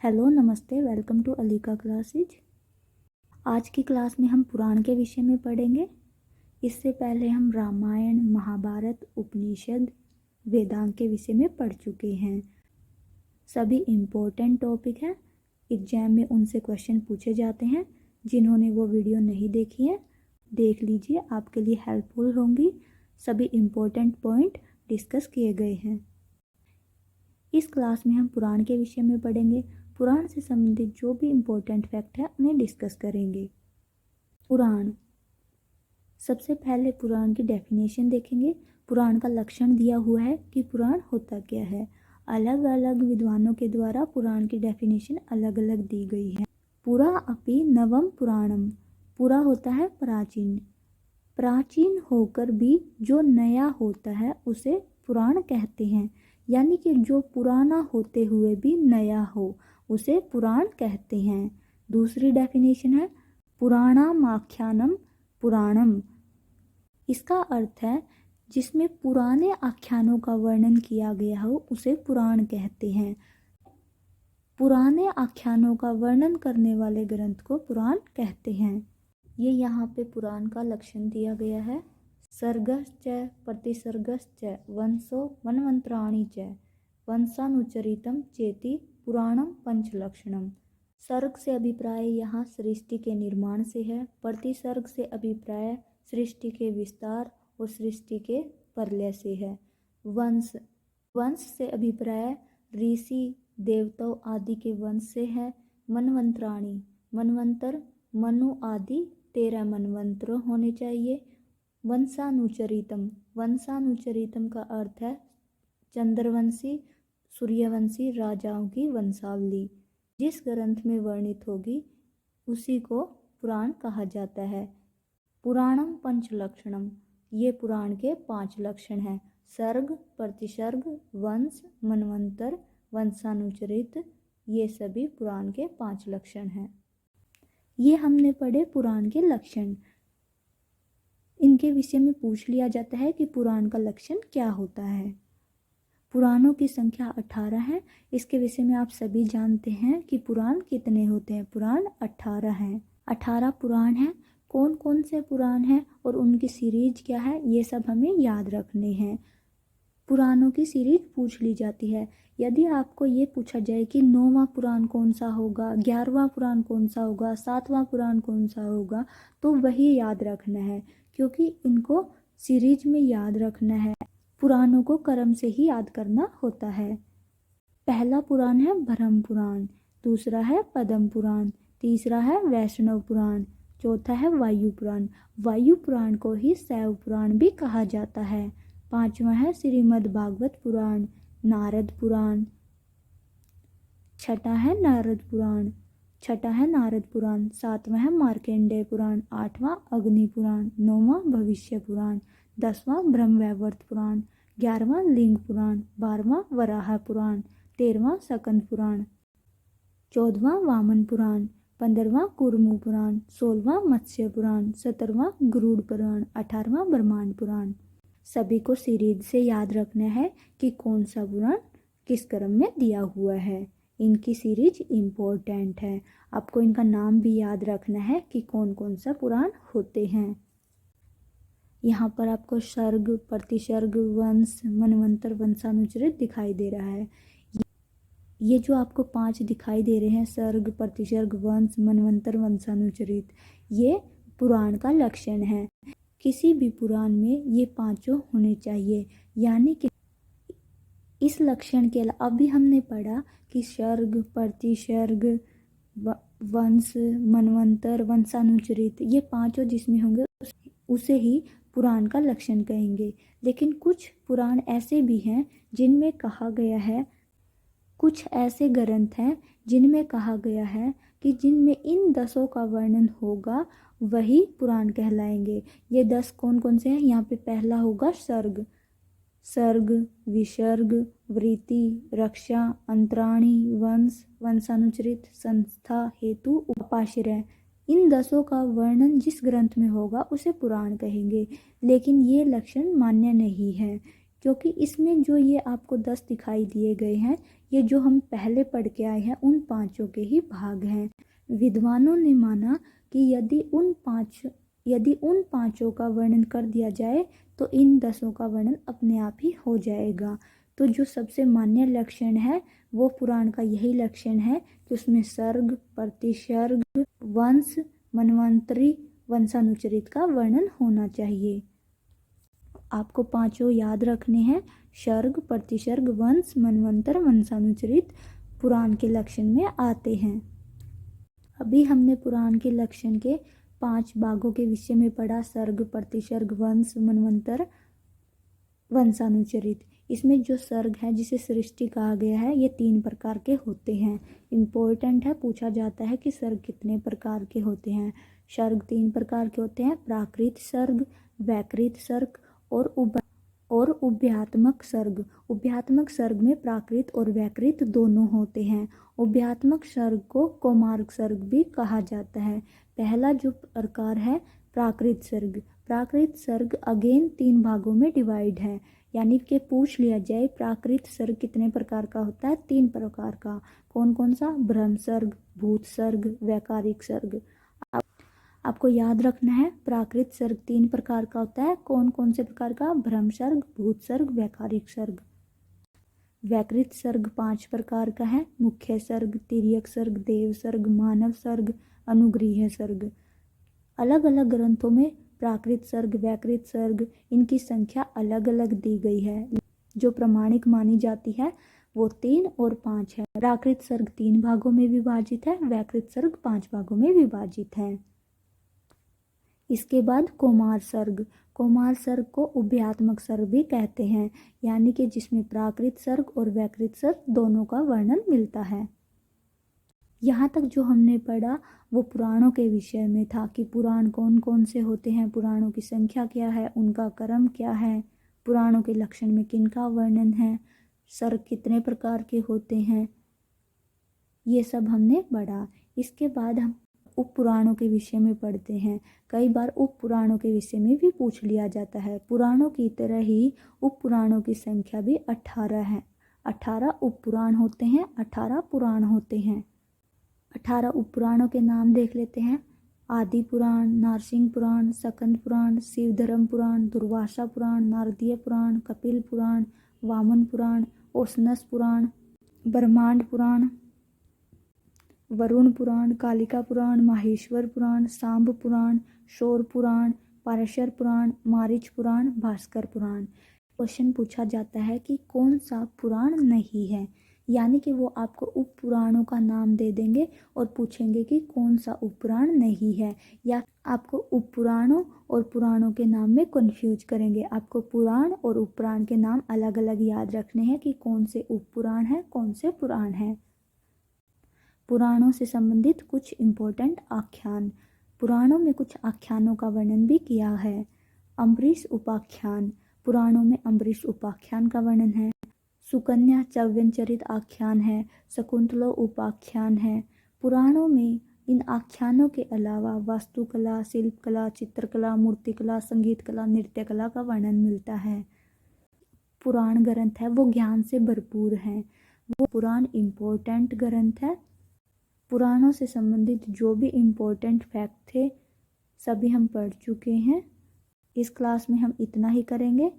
Hello, नमस्ते, welcome to अलीका classes. आज की क्लास में हम पुराण के विषय में पढ़ेंगे। इससे पहले हम रामायण, महाभारत, उपनिषद, वेदांग के विषय में पढ़ चुके हैं। सभी इम्पोर्टेंट टॉपिक हैं। एग्जाम में उनसे क्वेश्चन पूछे जाते हैं। जिन्होंने वो वीडियो नहीं देखी है, देख लीजिए, आपके लिए हेल्पफुल होंगी। सभी इम्पोर्टेंट पॉइंट डिस्कस किए गए हैं। इस क्लास में हम पुराण के विषय में पढ़ेंगे। पुराण से संबंधित जो भी इम्पोर्टेंट फैक्ट है उन्हें डिस्कस करेंगे। पुराण, सबसे पहले पुराण की डेफिनेशन देखेंगे। पुराण का लक्षण दिया हुआ है कि पुराण होता क्या है। अलग अलग विद्वानों के द्वारा पुराण की डेफिनेशन अलग अलग दी गई है। पुरा अपि नवम पुराणम, पुरा होता है प्राचीन। प्राचीन होकर भी जो नया होता है उसे पुराण कहते हैं। यानी कि जो पुराना होते हुए भी नया हो उसे पुराण कहते हैं। दूसरी डेफिनेशन है पुराणामाख्यानम पुराणम। इसका अर्थ है जिसमें पुराने आख्यानों का वर्णन किया गया हो उसे पुराण कहते हैं। पुराने आख्यानों का वर्णन करने वाले ग्रंथ को पुराण कहते हैं। ये यहाँ पे पुराण का लक्षण दिया गया है। सर्गश्च प्रतिसर्गश्च वंशो वनमंत्राणि च वंशानुचरितम चेति पुराणम पंचलक्षणम। सर्ग से अभिप्राय यहाँ सृष्टि के निर्माण से है। प्रतिसर्ग से अभिप्राय सृष्टि के विस्तार और सृष्टि के प्रलय से है। वंश से अभिप्राय ऋषि देवताओं आदि के वंश से है। मनवंत्राणि, मनवंतर, मनु आदि 13 मनवंतर होने चाहिए। वंशानुचरितम, वंशानुचरितम का अर्थ है चंद्रवंशी सूर्यवंशी राजाओं की वंशावली। जिस ग्रंथ में वर्णित होगी उसी को पुराण कहा जाता है। पुराणम पंचलक्षणम, ये पुराण के 5 लक्षण हैं। सर्ग, प्रतिसर्ग, वंश, मनवंतर, वंशानुचरित, ये सभी पुराण के 5 लक्षण हैं। ये हमने पढ़े पुराण के लक्षण। इनके विषय में पूछ लिया जाता है कि पुराण का लक्षण क्या होता है। पुराणों की संख्या 18 है। इसके विषय में आप सभी जानते हैं कि पुराण कितने होते हैं। पुराण 18 हैं। 18 पुराण हैं। कौन कौन से पुराण हैं और उनकी सीरीज क्या है, ये सब हमें याद रखने हैं। पुराणों की सीरीज पूछ ली जाती है। यदि आपको ये पूछा जाए कि 9वां पुराण कौन सा होगा, 11वां पुराण कौन सा होगा, 7वां पुराण कौन सा होगा, तो वही याद रखना है, क्योंकि इनको सीरीज में याद रखना है। पुराणों को क्रम से ही याद करना होता है। पहला पुराण है ब्रह्म पुराण, दूसरा है पद्म पुराण, तीसरा है वैष्णव पुराण, चौथा है वायु पुराण। वायु पुराण को ही शैव पुराण भी कहा जाता है। 5वां है श्रीमद् भागवत पुराण, नारद पुराण। छठा है नारद पुराण। 7वां है मार्कंडेय पुराण। 8वां अग्नि पुराण। 9वां भविष्य पुराण। 10वां ब्रह्मवैवर्त पुराण। 11वां लिंग पुराण। 12वां वराह पुराण। 13वां स्कंद पुराण। 14वां वामन पुराण। 15वां कूर्म पुराण। 16वां मत्स्य पुराण। 17वां गरुड़ पुराण। 18वां ब्रह्मांड पुराण। सभी को सीरीज से याद रखना है कि कौन सा पुराण किस क्रम में दिया हुआ है। इनकी सीरीज इम्पोर्टेंट है। आपको इनका नाम भी याद रखना है कि कौन कौन सा पुराण होते हैं। यहाँ पर आपको सर्ग, प्रतिसर्ग, वंश, मनवंतर, वंशानुचरित दिखाई दे रहा है। ये जो आपको 5 दिखाई दे रहे हैं, सर्ग, प्रतिसर्ग, वंश, मनवंतर, वंशानुचरित, ये पुराण का लक्षण है। किसी भी पुराण में ये 5 होने चाहिए। यानी कि इस लक्षण के अलावा अभी हमने पढ़ा कि सर्ग, प्रतिसर्ग, वंश, मनवंतर, वंशानुचरित, ये 5 जिसमें होंगे उसे ही पुराण का लक्षण कहेंगे। लेकिन कुछ पुराण ऐसे भी हैं जिनमें कहा गया है, कुछ ऐसे ग्रंथ हैं जिनमें कहा गया है कि जिनमें इन 10 का वर्णन होगा वही पुराण कहलाएंगे। ये 10 कौन कौन से हैं? यहाँ पे पहला होगा सर्ग। सर्ग, विसर्ग, वृत्ति, रक्षा, अंतराणी, वंश, वंशानुचरित, संस्था, हेतु, उपाश्रय, इन 10 का वर्णन जिस ग्रंथ में होगा उसे पुराण कहेंगे। लेकिन ये लक्षण मान्य नहीं है। क्योंकि इसमें जो ये आपको 10 दिखाई दिए गए हैं, ये जो हम पहले पढ़ के आए हैं उन पांचों के ही भाग हैं। विद्वानों ने माना कि यदि उन पांचों का वर्णन कर दिया जाए तो इन 10 का वर्णन अपने आप ही हो जाएगा। तो जो सबसे मान्य लक्षण है वो पुराण का यही लक्षण है कि उसमें सर्ग, प्रतिसर्ग, वंश, मनवंतरी, वंशानुचरित का वर्णन होना चाहिए। आपको पांचों याद रखने हैं। सर्ग, प्रतिसर्ग, वंश, मनवंतर, वंशानुचरित पुराण के लक्षण में आते हैं। अभी हमने पुराण के लक्षण के 5 भागों के विषय में पढ़ा। सर्ग, प्रतिसर्ग, वंश, मनवंतर, वंशानुचरित। इसमें जो सर्ग है जिसे सृष्टि कहा गया है, ये 3 प्रकार के होते हैं। इम्पोर्टेंट है, पूछा जाता है कि सर्ग कितने प्रकार के होते हैं। सर्ग 3 प्रकार के होते हैं, प्राकृत सर्ग, वैकृत सर्ग और उभयात्मक सर्ग। उभयात्मक सर्ग में प्राकृत और वैकृत दोनों होते हैं। उभयात्मक सर्ग को कौमार्ग सर्ग भी कहा जाता है। पहला जो प्रकार है प्राकृत सर्ग। प्राकृत सर्ग अगेन 3 भागों में डिवाइड है, यानी कि पूछ लिया जाए प्राकृत सर्ग कितने प्रकार का होता है, 3 प्रकार का। कौन कौन सा? ब्रह्म सर्ग, भूत सर्ग, वैकारिक सर्ग। आपको याद रखना है प्राकृत सर्ग 3 प्रकार का होता है। कौन कौन से प्रकार का? ब्रह्म सर्ग, भूत सर्ग, वैकारिक सर्ग। वैकृत सर्ग 5 प्रकार का है, मुख्य सर्ग, तिर्यक सर्ग, देव सर्ग, मानव सर्ग, अनुग्रह सर्ग। अलग अलग ग्रंथों में प्राकृत सर्ग, वैकृत सर्ग, इनकी संख्या अलग अलग दी गई है। जो प्रमाणिक मानी जाती है वो 3 और 5 है। प्राकृत सर्ग 3 भागों में विभाजित है, वैकृत सर्ग 5 भागों में विभाजित है। इसके बाद कौमार सर्ग। कौमार सर्ग को उभयात्मक सर्ग भी कहते हैं, यानी कि जिसमें प्राकृत सर्ग और वैकृत सर्ग दोनों का वर्णन मिलता है। यहाँ तक जो हमने पढ़ा वो पुराणों के विषय में था कि पुराण कौन कौन से होते हैं, पुराणों की संख्या क्या है, उनका क्रम क्या है, पुराणों के लक्षण में किनका वर्णन है, सर्ग कितने प्रकार के होते हैं, ये सब हमने पढ़ा। इसके बाद हम उप पुराणों के विषय में पढ़ते हैं। कई बार उप पुराणों के विषय में भी पूछ लिया जाता है। पुराणों की तरह ही उप पुराणों की संख्या भी 18 है। 18 उप पुराण होते हैं, 18 पुराण होते हैं। 18 उप पुराणों के नाम देख लेते हैं। आदि पुराण, नारसिंह पुराण, स्कंद पुराण, शिवधर्म पुराण, दुर्वासा पुराण, नारदीय पुराण, कपिल पुराण, वामन पुराण, ओशनस पुराण, ब्रह्मांड पुराण, वरुण पुराण, कालिका पुराण, माहेश्वर पुराण, सांब पुराण, शौर पुराण, पाराशर पुराण, मारीच पुराण, भास्कर पुराण। क्वेश्चन पूछा जाता है कि कौन सा पुराण नहीं है, यानी कि वो आपको उप पुराणों का नाम दे देंगे और पूछेंगे कि कौन सा उप पुराण नहीं है, या आपको उप पुराणों और पुराणों के नाम में कंफ्यूज करेंगे। आपको पुराण और उप पुराण के नाम अलग अलग याद रखने हैं कि कौन से उप पुराण हैं, कौन से पुराण हैं। पुराणों से संबंधित कुछ इम्पोर्टेंट आख्यान। पुराणों में कुछ आख्यानों का वर्णन भी किया है। अम्बरीश उपाख्यान, पुराणों में अम्बरीश उपाख्यान का वर्णन है। सुकन्या चव्यनचरित आख्यान है, शकुंतला उपाख्यान है। पुराणों में इन आख्यानों के अलावा वास्तुकला, शिल्पकला, चित्रकला, मूर्तिकला, संगीत कला, नृत्य कला का वर्णन मिलता है। पुराण ग्रंथ है वो ज्ञान से भरपूर हैं। वो पुराण इम्पोर्टेंट ग्रंथ है। पुराणों से संबंधित जो भी इम्पोर्टेंट फैक्ट थे सभी हम पढ़ चुके हैं। इस क्लास में हम इतना ही करेंगे।